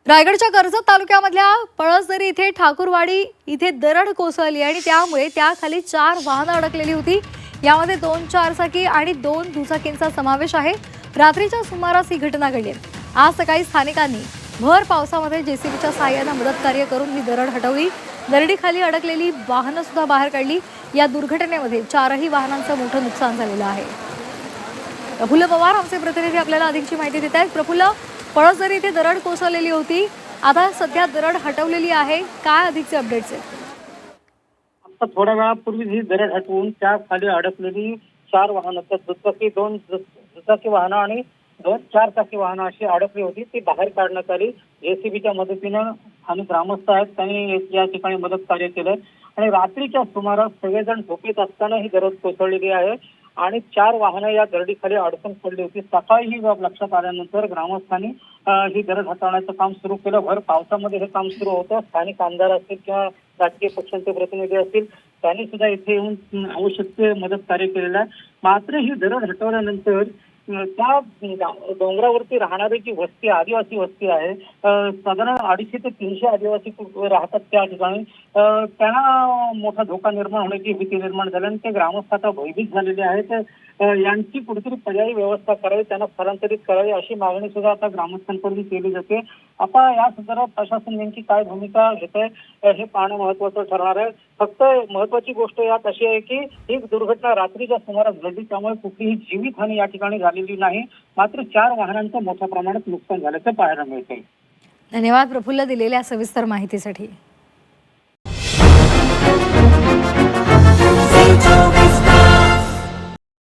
रायगडच्या कर्जत तालुक्यामधल्या पळसदरी इथे ठाकूरवाडी इथे दरड कोसळली आणि त्यामुळे त्याखाली 4 वाहनं अडकलेली होती। यामध्ये 2 चारचाकी आणि 2 दुचाकींचा समावेश आहे। रात्रीच्या सुमारास ही घटना घडली। आज सकाळी स्थानिकांनी भर पावसामध्ये जेसीबीच्या सहाय्याने मदत कार्य करून ही दरड हटवली। दरडीखाली अडकलेली वाहनं सुद्धा बाहेर काढली। या दुर्घटनेमध्ये 4ही वाहनांचं मोठं नुकसान झालेलं आहे। प्रफुल्ल पवार आमचे प्रतिनिधी आपल्याला अधिकची माहिती देत आहेत। प्रफुल्ल, पळसदरी इथे दरड कोसळलेली होती, आता सध्या दरड हटवलेली आहे, काय अधिकचे अपडेट्स आहेत? आता थोड्या वेळापूर्वी ही दरड हटवून त्या खाली अडकलेली 4 वाहनं, दोन दुचाकी वाहनं आणि 2 चारचाकी वाहनं अशी अडकली होती, ती बाहेर काढण्यात आली। जेसीबीच्या मदतीनं आणि ग्रामस्थ आहेत त्यांनी या ठिकाणी मदत कार्य केलं आणि रात्रीच्या सुमारास सगळेजण झोपेत असताना ही दरड कोसळलेली आहे आणि 4 वाहनं या दरडीखाली अडकून पडली होती। सकाळी ही बाब लक्षात आल्यानंतर ग्रामस्थांनी ही दरड हटवण्याचं काम सुरू केलं। भर पावसामध्ये हे काम सुरू होतं। स्थानिक आमदार असतील किंवा राजकीय पक्षांचे प्रतिनिधी असतील त्यांनी सुद्धा इथे येऊन आवश्यक ते मदत कार्य केलेलं आहे। मात्र ही दरड हटवल्यानंतर त्या डोंगरावरती राहणारी जी वस्ती, आदिवासी वस्ती आहे, साधारण 250 ते 300 आदिवासी राहतात त्या ठिकाणी, त्यांना मोठा धोका निर्माण होण्याची भीती निर्माण झाली आणि ते ग्रामस्थ आता भयभीत झालेले आहेत। यांची कुठेतरी पर्यायी व्यवस्था करावी, त्यांना स्थलांतरित करावी अशी मागणी सुद्धा आता ग्रामस्थांकडून केली जाते। आता या संदर्भात प्रशासन नेमकी काय भूमिका घेत आहे हे पाहणं महत्वाचं ठरणार आहे। फक्त महत्वाची गोष्ट यात अशी आहे की ही दुर्घटना रात्रीच्या सुमारास घडली, त्यामुळे कुठलीही जीवितहानी या ठिकाणी झालेली नाही, मात्र 4 वाहनांचं मोठ्या प्रमाणात नुकसान झाल्याचं पाहायला मिळतंय। धन्यवाद प्रफुल्ल दिलेल्या सविस्तर माहितीसाठी।